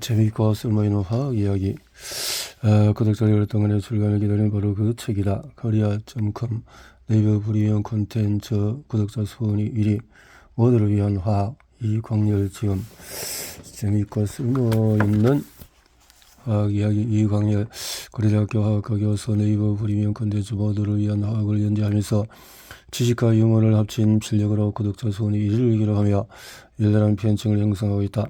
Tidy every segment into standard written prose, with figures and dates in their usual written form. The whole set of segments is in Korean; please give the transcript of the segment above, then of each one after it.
재미있고 쓸모있는 화학 이야기. 구독자들이 오랫동안 출간을 기다리는 바로 그 책이다. korea.com 네이버 프리미엄 콘텐츠 구독자 수원이 1위. 모두를 위한 화학 이광열 지음. 재미있고 쓸모있는 화학 이야기 이광열. 고려대학교 화학과 교수 네이버 프리미엄 콘텐츠 모두를 위한 화학을 연재하면서 지식과 유머를 합친 실력으로 구독자 수원이 1위를 기록하며 열렬한 팬층을 형성하고 있다.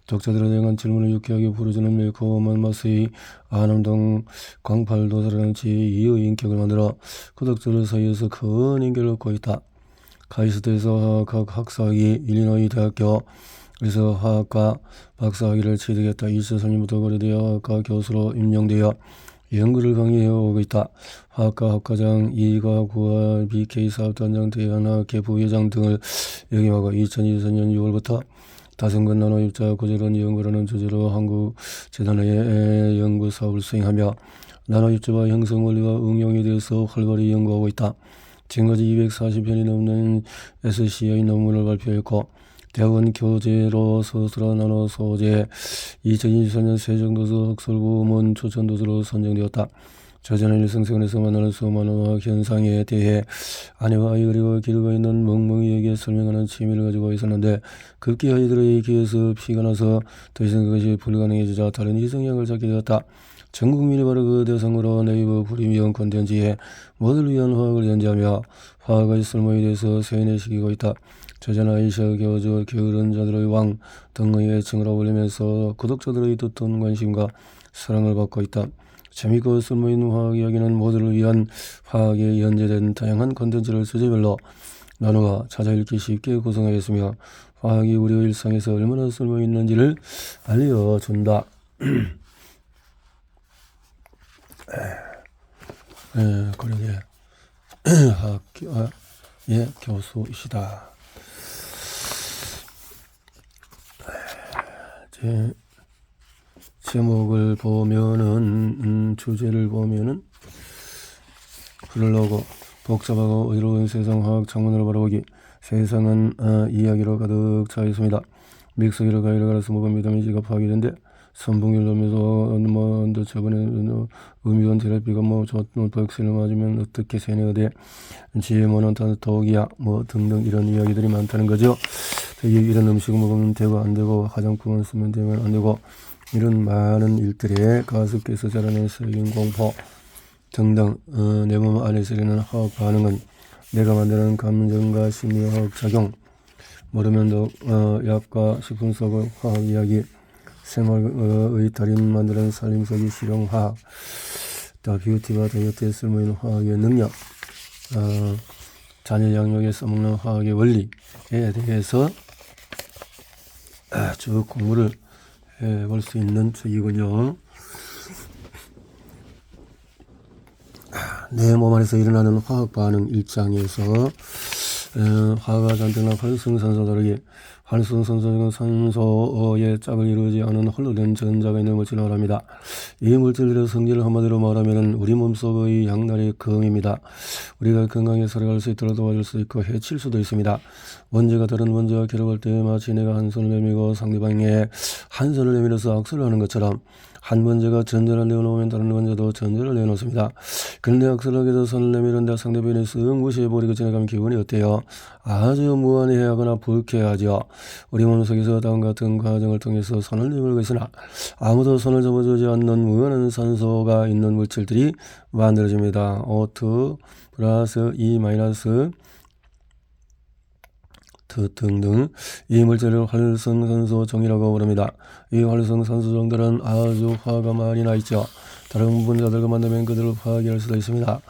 독자들에 대한 질문을 유쾌하게 풀어주는 매콤한 맛의 아남동 광팔도사라는 제2의 인격을 만들어 구독자들 사이에서 큰 인기를 얻고 있다. 카이스트에서 화학 학사학위, 일리노이 대학교에서 화학과 박사학위를 취득했다. 2003년부터 고려대 화학과 교수로 임명되어 연구를 강의해 오고 있다. 화학과 학과장, 이과구와 BK 사업단장, 대한학회 부회장 등을 역임하고 2024년 6월부터 다성근 나노입자 고재론 연구라는 주제로 한국재단의 연구 사업을 수행하며 나노입자와 형성 원리와 응용에 대해서 활발히 연구하고 있다. 지금까지 240편이 넘는 SCI 논문을 발표했고 대학원 교재로 서술한 나노 소재 2024년 세종도서 흑설구문 추천도서로 선정되었다. 저자는 일상생활에서 만나는 수많은 화학 현상에 대해 아내와 아이 그리고 기르고 있는 멍멍이에게 설명하는 취미를 가지고 있었는데 급기 아이들의 귀에서 피가 나서 더 이상 그것이 불가능해지자 다른 이성향을 찾게 되었다. 전 국민이 바로 그 대상으로 네이버 프리미엄 콘텐츠에 모두를 위한 화학을 연재하며 화학의 쓸모에 대해서 세뇌시키고 있다. 저자는 아이샤 교주, 게으른 자들의 왕 등의 애칭을 어울리면서 구독자들의 두터운 관심과 사랑을 받고 있다. 재미있고 쓸모있는 화학 이야기는 모두를 위한 화학에 연재된 다양한 콘텐츠를 주제별로 나누어 찾아 읽기 쉽게 구성하였으며 화학이 우리 일상에서 얼마나 쓸모있는지를 알려준다. 고려대 학교의 교수이시다. 제목을 보면은 주제를 보면은 흘러오고 복잡하고 어지러운 세상 화학 창문으로 바라보기. 세상은 이야기로 가득 차 있습니다. 믹서기로 가위를 갈아서 먹은 비타민C가 파괴된데 선풍기를 돌면서 저번에 음이온 테라피가 백신을 맞으면 어떻게 세뇌돼 GMO는 독이야 등등 이런 이야기들이 많다는 거죠. 이런 음식을 먹으면 되고 안 되고 화장품을 쓰면 되면 안 되고 이런 많은 일들에 가습기에서 자라는 세균 공포 등등 내 몸 안에서 일어나는 화학 반응은 내가 만드는 감정과 심리화학 작용 모르면 더 약과 식품 속의 화학 이야기 생활의 달인 만드는 살림 속의 실용화학 더 뷰티와 다이어트에 쓸모있는 화학의 능력 자녀 양육에 써먹는 화학의 원리에 대해서 쭉 공부를 해볼 수 있는 책이군요. 내 몸 안에서 일어나는 화학 반응 1장에서 화가 잔뜩한 활성산소 다르기 활성산소는 산소의 짝을 이루지 않은 홀로 된 전자가 있는 물질을 말합니다. 이 물질들의 성질을 한마디로 말하면 우리 몸속의 양날의 검입니다. 우리가 건강에 살아갈 수 있도록 도와줄 수 있고 해칠 수도 있습니다. 원자가 다른 원자와 기록할 때 마치 내가 한 손을 내밀고 상대방에 한 손을 내밀어서 악수를 하는 것처럼 한 원자가 전자를 내어놓으면 다른 원자도 전자를 내어놓습니다. 그런데 악수를 하게 돼서 손을 내밀었는데 상대방이 쓱 무시해버리고 지나가면 기분이 어때요? 아주 무안해하거나 불쾌하죠. 우리 몸속에서 다음과 같은 과정을 통해서 손을 내밀고 있으나 아무도 손을 잡아주지 않는 무한한 산소가 있는 물질들이 만들어집니다. O2 플러스 E 마이너스 등등 이 물질을 활성산소 종이라고 부릅니다. 이 활성산소 종들은 아주 화가 많이 나 있죠. 다른 분자들과 만나면 그들을 파괴할 수도 있습니다.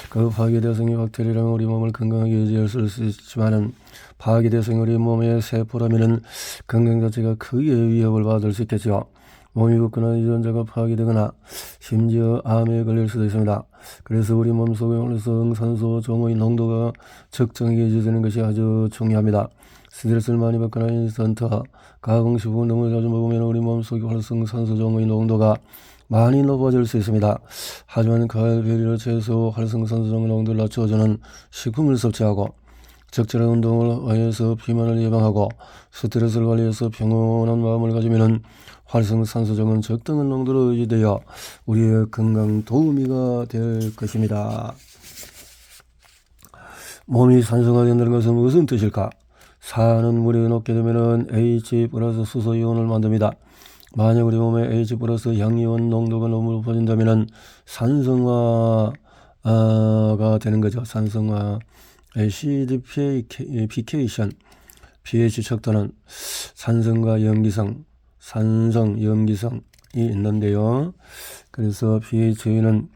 그 파괴 대상이 박테리아라면 우리 몸을 건강하게 유지할 수 있지만은 파괴 대상이 우리 몸의 세포라면은 건강 자체가 크게 위협을 받을 수 있겠죠. 몸이 붓거나 유전자가 파괴되거나 심지어 암에 걸릴 수도 있습니다. 그래서 우리 몸속의 활성산소 종의 농도가 적정하게 유지되는 것이 아주 중요합니다. 스트레스를 많이 받거나 인스턴트 가공식품을 너무 자주 먹으면 우리 몸속의 활성산소 종의 농도가 많이 높아질 수 있습니다. 하지만 가을 베리로 채소 활성산소 종의 농도를 낮춰주는 식품을 섭취하고 적절한 운동을 하여서 비만을 예방하고 스트레스를 관리해서 평온한 마음을 가지면 활성산소종은 적당한 농도로 유지되어 우리의 건강 도우미가 될 것입니다. 몸이 산성화된다는 것은 무슨 뜻일까? 산은 물이 녹게 되면 H 플러스 수소 이온을 만듭니다. 만약 우리 몸에 H 플러스 양이온 농도가 너무 높아진다면 산성화가 되는 거죠. 산성화, acidification, pH 척도는 산성과 염기성, 산성, 염기성이 있는데요. 그래서 pH는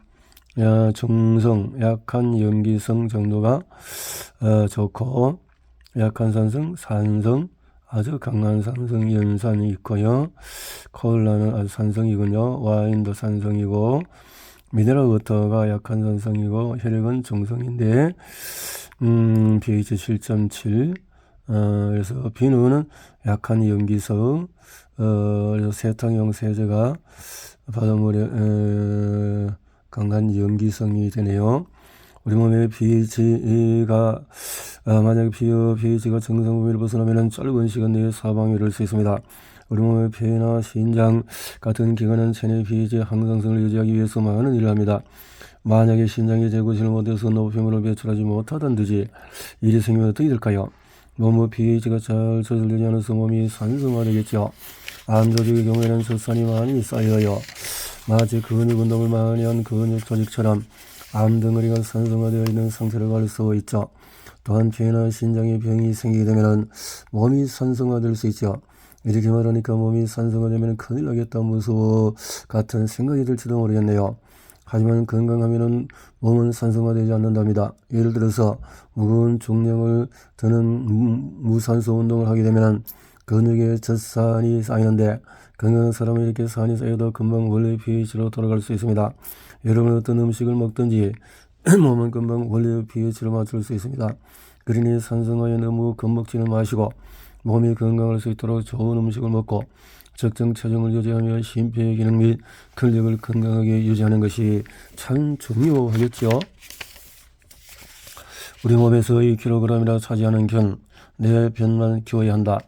중성, 약한 염기성 정도가 좋고, 약한 산성, 산성, 아주 강한 산성 연산이 있고요. 콜라는 아주 산성이군요. 와인도 산성이고, 미네랄 워터가 약한 산성이고, 혈액은 중성인데, pH 7.7. 그래서 비누는 약한 염기성, 그래서 세탁용 세제가 바닷물에 강한 염기성이 되네요. 우리 몸의 pH가 만약 pH가 정상 범위를 벗어나면 짧은 시간 내에 사망에 이를 수 있습니다. 우리 몸의 폐나 신장 같은 기관은 체내 pH 항상성을 유지하기 위해서 많은 일을 합니다. 만약에 신장이 제고시를 못해서 노폐물을 배출하지 못하던지 일이 생기면 어떻게 될까요? 몸의 pH가 잘 조절되지 않아서 몸이 산성화되겠죠. 암 조직의 경우에는 젖산이 많이 쌓여요. 마치 근육 운동을 많이 한 근육 조직처럼 암덩어리가 산성화되어 있는 상태를 알 수 있죠. 또한 폐나 신장에 병이 생기게 되면 몸이 산성화될 수 있죠. 이렇게 말하니까 몸이 산성화되면 큰일 나겠다 무서워 같은 생각이 들지도 모르겠네요. 하지만 건강하면 몸은 산성화되지 않는답니다. 예를 들어서 무거운 중량을 드는 무산소 운동을 하게 되면 근육에 젖산이 쌓이는데 건강한 사람은 이렇게 산이 쌓여도 금방 원래 pH로 돌아갈 수 있습니다. 여러분 어떤 음식을 먹든지 몸은 금방 원래 pH로 맞출 수 있습니다. 그러니 산성화에 너무 겁먹지는 마시고 몸이 건강할 수 있도록 좋은 음식을 먹고 적정 체중을 유지하며 심폐의 기능 및 근력을 건강하게 유지하는 것이 참 중요하겠죠. 우리 몸에서 2kg이나 차지하는 균, 내 변만 키워야 한다.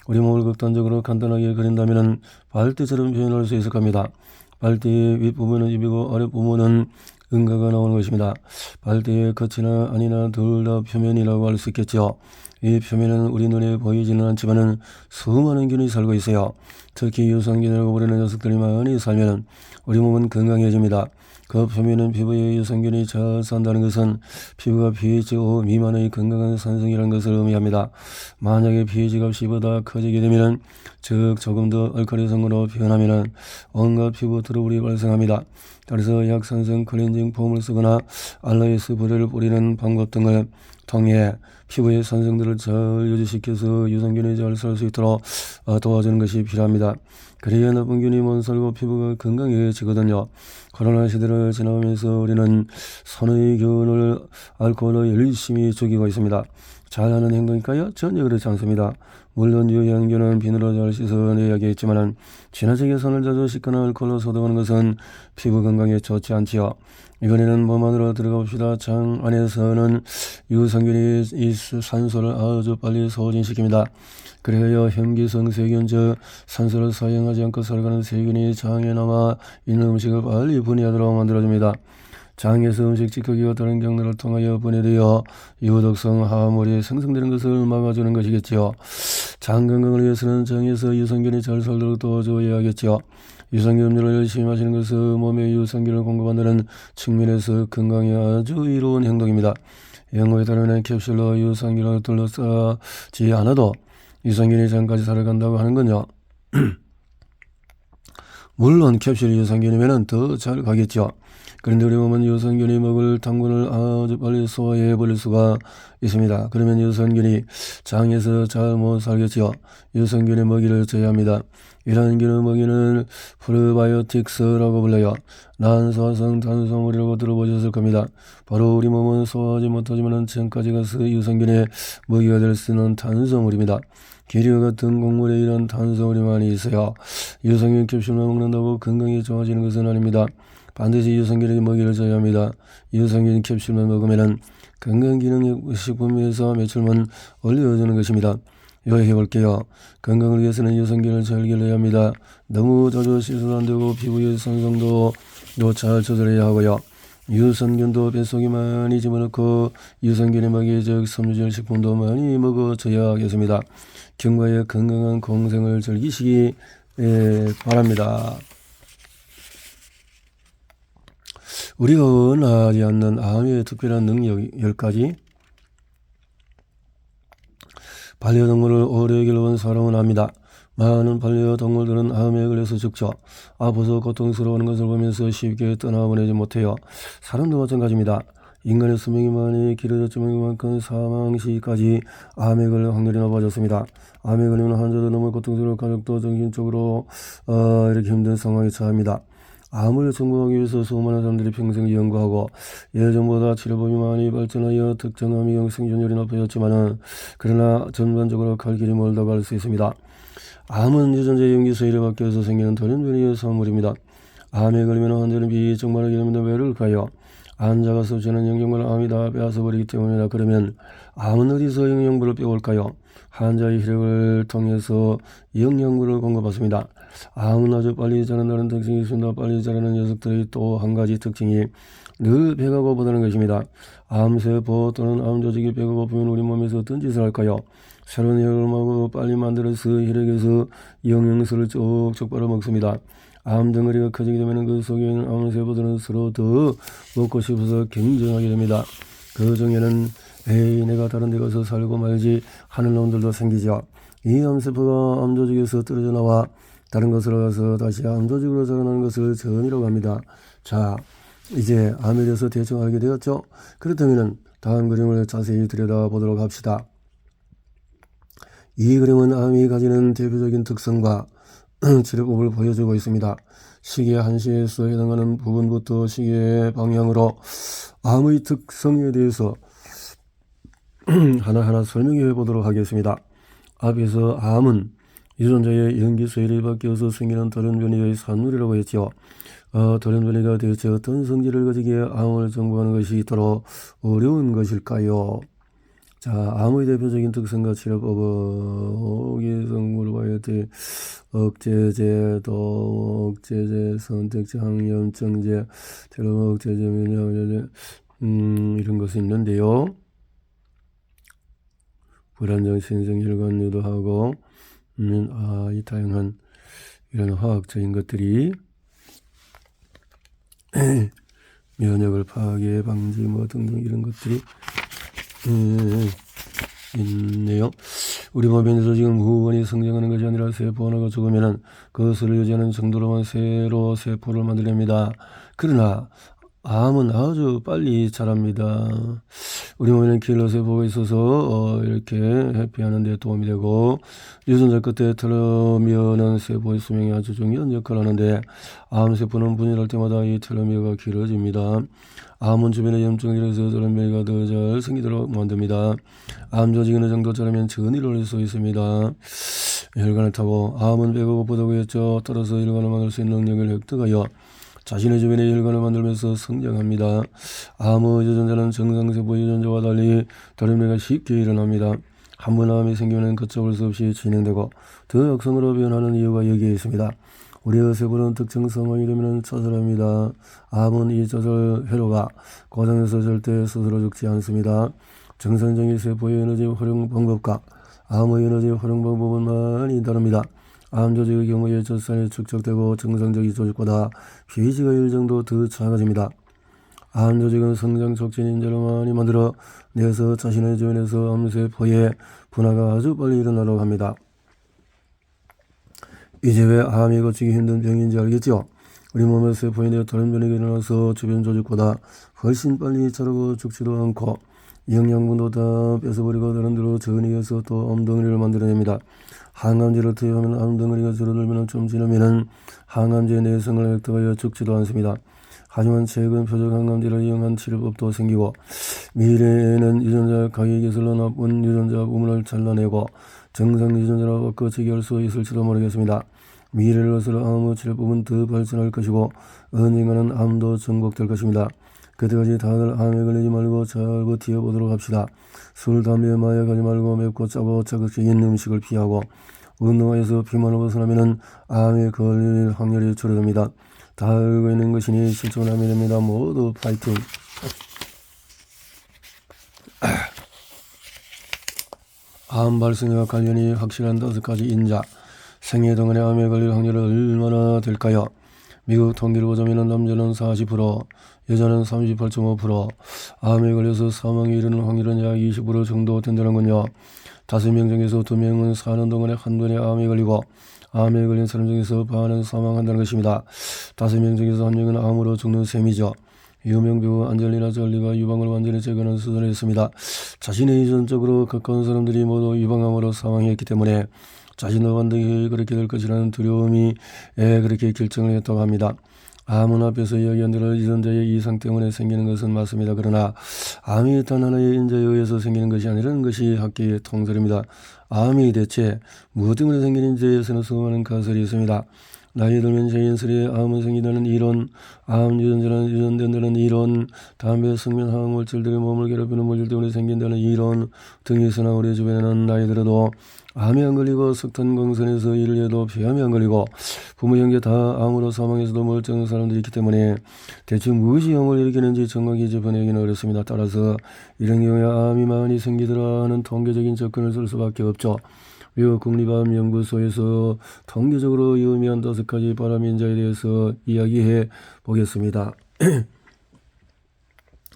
우리 몸을 극단적으로 간단하게 그린다면 발대처럼 표현할 수 있을 겁니다. 발대의 윗부분은 입이고 아랫부분은 응가가 나오는 것입니다. 발대의 겉이나 안이나 둘 다 표면이라고 할 수 있겠죠. 이 표면은 우리 눈에 보이지는 않지만 수많은 균이 살고 있어요. 특히 유산균이라고 부르는 녀석들이 많이 살면 우리 몸은 건강해집니다. 그 표면은 피부에 유산균이 잘 산다는 것은 피부가 pH 5 미만의 건강한 산성이라는 것을 의미합니다. 만약에 pH 값이 보다 커지게 되면 즉 조금 더 알칼리성으로 변하면 온갖 피부 트러블이 발생합니다. 그래서 약산성 클렌징 폼을 쓰거나 알로에스 뿌리를 뿌리는 방법 등을 통해 피부의 산성들을 잘 유지시켜서 유산균이 잘 살 수 있도록 도와주는 것이 필요합니다. 그래야 나쁜 균이 못 살고 피부가 건강해지거든요. 코로나 시대를 지나면서 우리는 손의 균을 알코올로 열심히 죽이고 있습니다. 잘하는 행동일까요? 전혀 그렇지 않습니다. 물론 유해한균은 비누로 잘 씻어내야겠지만 지나치게 손을 자주 씻거나 알코올로 소독하는 것은 피부 건강에 좋지 않지요. 이번에는 몸 안으로 들어가 봅시다. 장 안에서는 유산균이 이 산소를 아주 빨리 소진시킵니다. 그래야 현기성 세균 즉 산소를 사용하지 않고 살아가는 세균이 장에 남아 있는 음식을 빨리 분해하도록 만들어줍니다. 장에서 음식 찌꺼기와 다른 경로를 통하여 분해되어 유독성 화합물이 생성되는 것을 막아주는 것이겠지요. 장 건강을 위해서는 장에서 유산균이 잘 살도록 도와줘야겠지요. 유산균 음료를 열심히 마시는 것은 몸에 유산균을 공급한다는 측면에서 건강에 아주 이로운 행동입니다. 연구에 따르면 캡슐로 유산균을 둘러싸지 않아도 유산균이 장까지 살아간다고 하는군요. 물론 캡슐이 유산균이면 더 잘 가겠죠. 그런데 우리 몸은 유산균이 먹을 당분을 아주 빨리 소화해 버릴 수가 있습니다. 그러면 유산균이 장에서 잘 못 살겠죠. 유산균의 먹이를 줘야 합니다. 이러한 균의 먹이는 프로바이오틱스라고 불려요. 난소화성 탄수화물이라고 들어보셨을 겁니다. 바로 우리 몸은 소화하지 못하지만 장까지 가서 유산균의 먹이가 될 수 있는 탄수화물입니다. 기력 같은 곡물에 이런 탄수화물이 많이 있어요. 유산균 캡슐만 먹는다고 건강이 좋아지는 것은 아닙니다. 반드시 유산균에게 먹이를 줘야 합니다. 유산균 캡슐만 먹으면 건강기능식품에서 매출만 올려주는 것입니다. 요약해 볼게요. 건강을 위해서는 유산균을 잘 길러야 합니다. 너무 자주 씻어도 안 되고 피부의 산성도 잘 조절해야 하고요. 유산균도 뱃속에 많이 집어넣고 유산균의 먹이 즉 섬유질 식품도 많이 먹어줘야겠습니다. 경과의 건강한 공생을 즐기시기 바랍니다. 우리가 원하지 않는 암의 특별한 능력 10가지. 반려동물을 오래 길러온 사람은 압니다. 많은 반려동물들은 암에 걸려서 죽죠. 아파서 고통스러워하는 것을 보면서 쉽게 떠나보내지 못해요. 사람도 마찬가지입니다. 인간의 수명이 많이 길어졌지만 그만큼 사망 시까지 암에 걸릴 확률이 높아졌습니다. 암에 걸리면 환자도 너무 고통스러워 가족도 정신적으로 이렇게 힘든 상황에 처합니다. 암을 정복하기 위해서 수많은 사람들이 평생 연구하고 예전보다 치료법이 많이 발전하여 특정암의 생존율이 높아졌지만 그러나 전반적으로 갈 길이 멀다고 할 수 있습니다. 암은 유전자의 염기소일에 바뀌어서 생기는 돌연변이의 산물입니다. 암에 걸리면 환자는 비정말하게 됩니다. 왜 그럴까요? 환자가 섭취하는 영양분을 암이 다 빼앗아버리기 때문이다. 그러면 암은 어디서 영양분을 빼올까요? 환자의 혈액을 통해서 영양분을 공급받습니다. 암은 아주 빨리 자란다는 특징이 있습니다. 빨리 자라는 녀석들의 또 한 가지 특징이 늘 배가 고프다는 것입니다. 암세포 또는 암조직이 배가 고프면 우리 몸에서 어떤 짓을 할까요? 새로운 혈액을 마구 빨리 만들어서 혈액에서 영양소를 쪽쪽 빨아먹습니다. 암 덩어리가 커지게 되면 그 속에 있는 암세포들은 서로 더 먹고 싶어서 경쟁하게 됩니다. 그 중에는 에이 내가 다른 데 가서 살고 말지 하는 놈들도 생기죠. 이 암세포가 암조직에서 떨어져 나와 다른 곳으로 가서 다시 암조직으로 자라나는 것을 전이라고 합니다. 자, 이제 암에 대해서 대충 알게 되었죠? 그렇다면 다음 그림을 자세히 들여다보도록 합시다. 이 그림은 암이 가지는 대표적인 특성과 치료법을 보여주고 있습니다. 시계 1시에서 해당하는 부분부터 시계의 방향으로 암의 특성에 대해서 하나하나 설명해 보도록 하겠습니다. 앞에서 암은 유전자의 염기소일이 바뀌어서 생기는 돌연변이의 산물이라고 했죠. 돌연변이가 대체 어떤 성질을 가지기에 암을 정복하는 것이 있도록 어려운 것일까요? 자, 암의 대표적인 특성과 치료법은 기성으로 봐야 돼. 억제제, 억제제, 선택제, 항염증제, 테러 억제제, 면역제, 이런 것이 있는데요. 불안정 신생혈관 유도하고 이 다양한 이런 화학적인 것들이 면역을 파괴 방지 뭐 등등 이런 것들이 있네요. 우리 몸에서 지금 무한히 성장하는 것이 아니라 세포 하나가 죽으면은 그것을 유지하는 정도로만 새로 세포를 만들어냅니다. 그러나 암은 아주 빨리 자랍니다. 우리 몸에는 킬러 세포가 있어서 이렇게 회피하는 데 도움이 되고 유전자 끝에 텔로미어는 세포의 수명에 아주 중요한 역할을 하는데 암세포는 분열할 때마다 이 텔로미어가 길어집니다. 암은 주변에 염증을 일으켜서 텔로미어가 더 잘 생기도록 만듭니다. 암 조직이 어느 정도 자라면 전이를 올릴 수 있습니다. 혈관을 타고 암은 배가 고프다고 했죠. 따라서 혈관을 만들 수 있는 능력을 획득하여 자신의 주변에 혈관을 만들면서 성장합니다. 암의 유전자는 정상세포 유전자와 달리 돌연변이가 쉽게 일어납니다. 한번 암이 생기면 걷잡을 수 없이 진행되고 더 악성으로 변하는 이유가 여기에 있습니다. 우리의 세포는 특정 상황이 되면 처절합니다. 암은 이 처절 회로가 고장에서 절대 스스로 죽지 않습니다. 정상적인 세포의 에너지 활용 방법과 암의 에너지 활용 방법은 많이 다릅니다. 암 조직의 경우에 젖산이 축적되고 정상적인 조직보다 pH가 1 정도 더 작아집니다. 암 조직은 성장 촉진 인자를 많이 만들어 내서 자신의 주변에서 암세포의 분화가 아주 빨리 일어나려고 합니다. 이제 왜 암이 고치기 힘든 병인지 알겠죠? 우리 몸의 세포인데 돌연변이가 일어나서 주변 조직보다 훨씬 빨리 자라고 죽지도 않고 영양분도 다 뺏어버리고 다른 데로 전이어서 또 암덩어리를 만들어냅니다. 항암제를 투여하면 암덩어리가 줄어들면 좀 지나면 항암제의 내성을 획득하여 죽지도 않습니다. 하지만 최근 표적 항암제를 이용한 치료법도 생기고 미래에는 유전자 가계 기술로 나쁜 유전자 부분을 잘라내고 정상 유전자로 바꿔치기 할 수 있을지도 모르겠습니다. 미래를 어서 암의 치료법은 더 발전할 것이고 언젠가는 암도 정복될 것입니다. 그때까지 다들 암에 걸리지 말고 잘 버텨보도록 합시다. 술, 담배, 마약하지 말고 맵고 짜고 자극적인 음식을 피하고 운동화에서 비만을 벗어나면 암에 걸릴 확률이 줄어듭니다. 다 알고 있는 것이니 실천하면 됩니다. 모두 파이팅! 암 발생과 관련이 확실한 5가지 인자. 생애 동안에 암에 걸릴 확률은 얼마나 될까요? 미국 통계를 보자면 남자는 40%, 여자는 38.5%, 암에 걸려서 사망에 이르는 확률은 약 20% 정도 된다는군요. 5명 중에서 2명은 사는 동안에 한 번에 암에 걸리고 암에 걸린 사람 중에서 반은 사망한다는 것입니다. 5명 중에서 1명은 암으로 죽는 셈이죠. 유명 배우 안젤리나 졸리가 유방을 완전히 제거하는 수술을 했습니다. 자신의 유전적으로 가까운 사람들이 모두 유방암으로 사망했기 때문에 자신도 반드시 그렇게 될 것이라는 두려움이 그렇게 결정을 했다고 합니다. 암은 앞에서 이야기한 대로 유전자의 이상 때문에 생기는 것은 맞습니다. 그러나 암이 단 하나의 인자에 의해서 생기는 것이 아니라는 것이 학계의 통설입니다. 암이 대체 무엇 때문에 생기는지에 대해서는 수많은 가설이 있습니다. 나이 들면 자연스레 암은 생긴다는 이론, 암 유전자는 유전된다는 이론, 담배, 성면, 화학물질들이 몸을 괴롭히는 물질 때문에 생긴다는 이론 등이 있으나 우리 주변에는 나이 들어도 암이 안 걸리고 석탄광선에서 일을 해도 폐암이 안 걸리고 부모 형제 다 암으로 사망해서도 멀쩡한 사람들이 있기 때문에 대충 무엇이 암을 일으키는지 정확히 짚어내기는 어렵습니다. 따라서 이런 경우에 암이 많이 생기더라 하는 통계적인 접근을 쓸 수밖에 없죠. 미국 국립암 연구소에서 통계적으로 유의미한 5가지 발암인자에 대해서 이야기해 보겠습니다.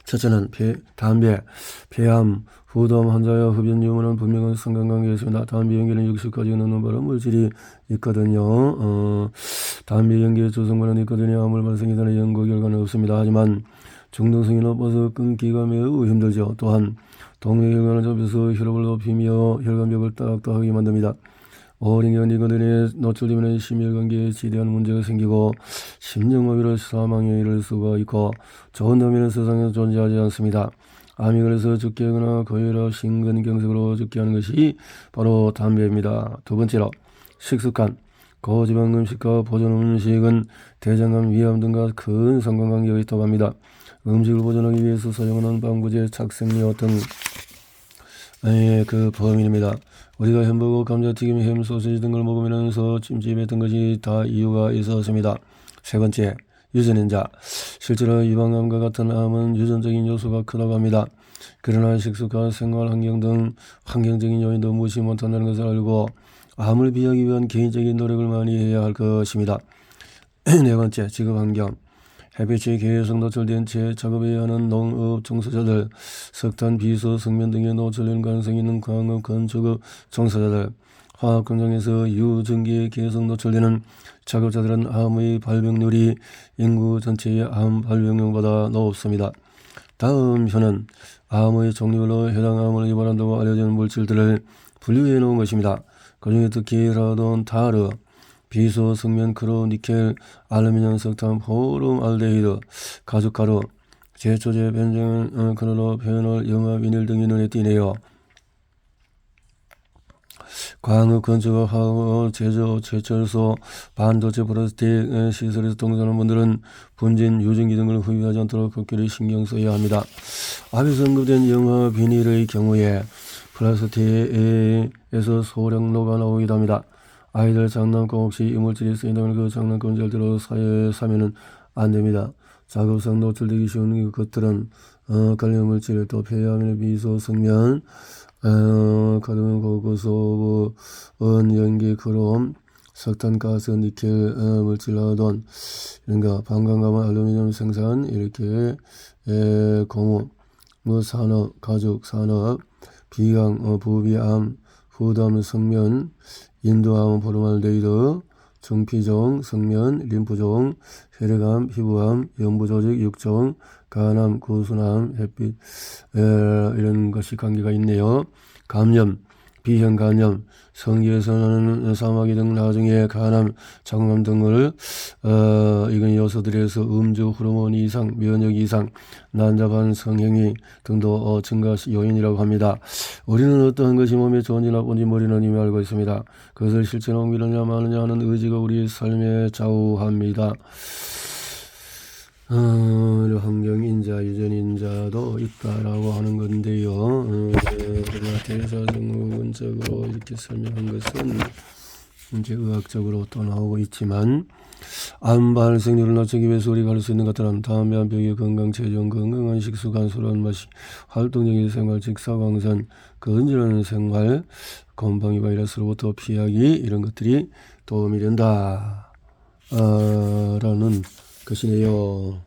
첫째는 담배, 폐암, 후담 환자와 흡연 유무는 분명한 상관관계가 있습니다. 담배 연기는 60까지 넘는 발암 물질이 있거든요. 담배 연기의 조성과는 있거든요. 암을 발생하는 연구 결과는 없습니다. 하지만 중독성이 높아서 끊기가 매우 힘들죠. 또한 동맥혈관을 좁혀서 혈압을 높이며 혈관벽을 딱딱하게 만듭니다. 어린 니코틴에 노출되면 심혈관계에 지대한 문제가 생기고 심장마비로 사망에 이를 수가 있고 좋은 담배는 세상에 존재하지 않습니다. 암이 걸려서 죽게 하거나 고혈압, 심근경색으로 죽게 하는 것이 바로 담배입니다. 두 번째로 식습관. 고지방 음식과 보존 음식은 대장암, 위암 등과 큰 상관관계가 있다고 합니다. 음식을 보존하기 위해서 사용하는 방부제, 착색료 등 그 범인입니다. 우리가 햄버거, 감자튀김, 햄, 소시지 등을 먹으면서 찜찜했던 것이 다 이유가 있었습니다. 세 번째, 유전인자. 실제로 유방암과 같은 암은 유전적인 요소가 크다고 합니다. 그러나 식습관, 생활 환경 등 환경적인 요인도 무시 못한다는 것을 알고 암을 피하기 위한 개인적인 노력을 많이 해야 할 것입니다. 네 번째, 직업 환경. 햇빛에 계속 노출된 채 작업해야 하는 농업 종사자들, 석탄, 비소, 성면 등에 노출될 가능성이 있는 광업, 건축업 종사자들, 화학 공장에서 유전기에 계속 노출되는 작업자들은 암의 발병률이 인구 전체의 암 발병률보다 높습니다. 다음 현은 암의 종류별로 해당 암을 유발한다고 알려진 물질들을 분류해 놓은 것입니다. 그중에 특히 라돈, 타르, 비소, 성면, 크로, 니켈, 알루미늄, 석탄, 포름, 알데히드, 가죽가루, 제초제, 벤젠, 크로로, 페놀, 염화, 비닐 등이 눈에 띄네요. 광업, 건축업, 화학, 제조, 제철소, 반도체, 플라스틱 시설에서 동사하는 분들은 분진, 유전기 등을 흡입하지 않도록 극렬히 신경 써야 합니다. 앞에서 언급된 염화, 비닐의 경우에 플라스틱에서 소량 녹아 나오기도 합니다. 아이들 장난감 혹시 이물질이 쓰인다면 그 장난감 절대로 사면은 안 됩니다. 작업상 노출되기 쉬운 것들은 관련물질, 또 폐암이나 비소, 성면, 카드뮴, 고고소, 연기, 크롬, 석탄, 가스, 니켈, 물질, 라돈, 이런가 방광가만 알루미늄 생산, 이렇게 공업, 산업, 가죽, 산업, 비강, 부비암, 후담, 성면, 인도암, 포름알데히드, 정피종, 성면, 림프종, 혈액암, 피부암, 연부조직, 육종, 간암, 구순암, 햇빛 이런 것이 관계가 있네요. 감염, 비형 감염, 성기에서 나는 사마귀 등 나중에 간암, 장암 등을 이건 요소들에서 음주, 호르몬 이상, 면역 이상, 난잡한 성행위 등도 증가 요인이라고 합니다. 우리는 어떠한 것이 몸에 좋은지 나쁜지 머리는 이미 알고 있습니다. 그것을 실천에 옮기느냐 마느냐 하는 의지가 우리의 삶에 좌우합니다. 환경인자, 유전인자도 있다라고 하는 건데요. 우리가 대사증후군적으로 이렇게 설명한 것은 이제 의학적으로 또 나오고 있지만, 암 발생률을 낮추기 위해서 우리가 할 수 있는 것들은 담배 안 피우기, 건강 체중, 건강한 식수, 간소한 맛이, 활동적인 생활, 직사광선, 건전한 생활, 곰팡이 바이러스로부터 피하기, 이런 것들이 도움이 된다 라는 것이네요.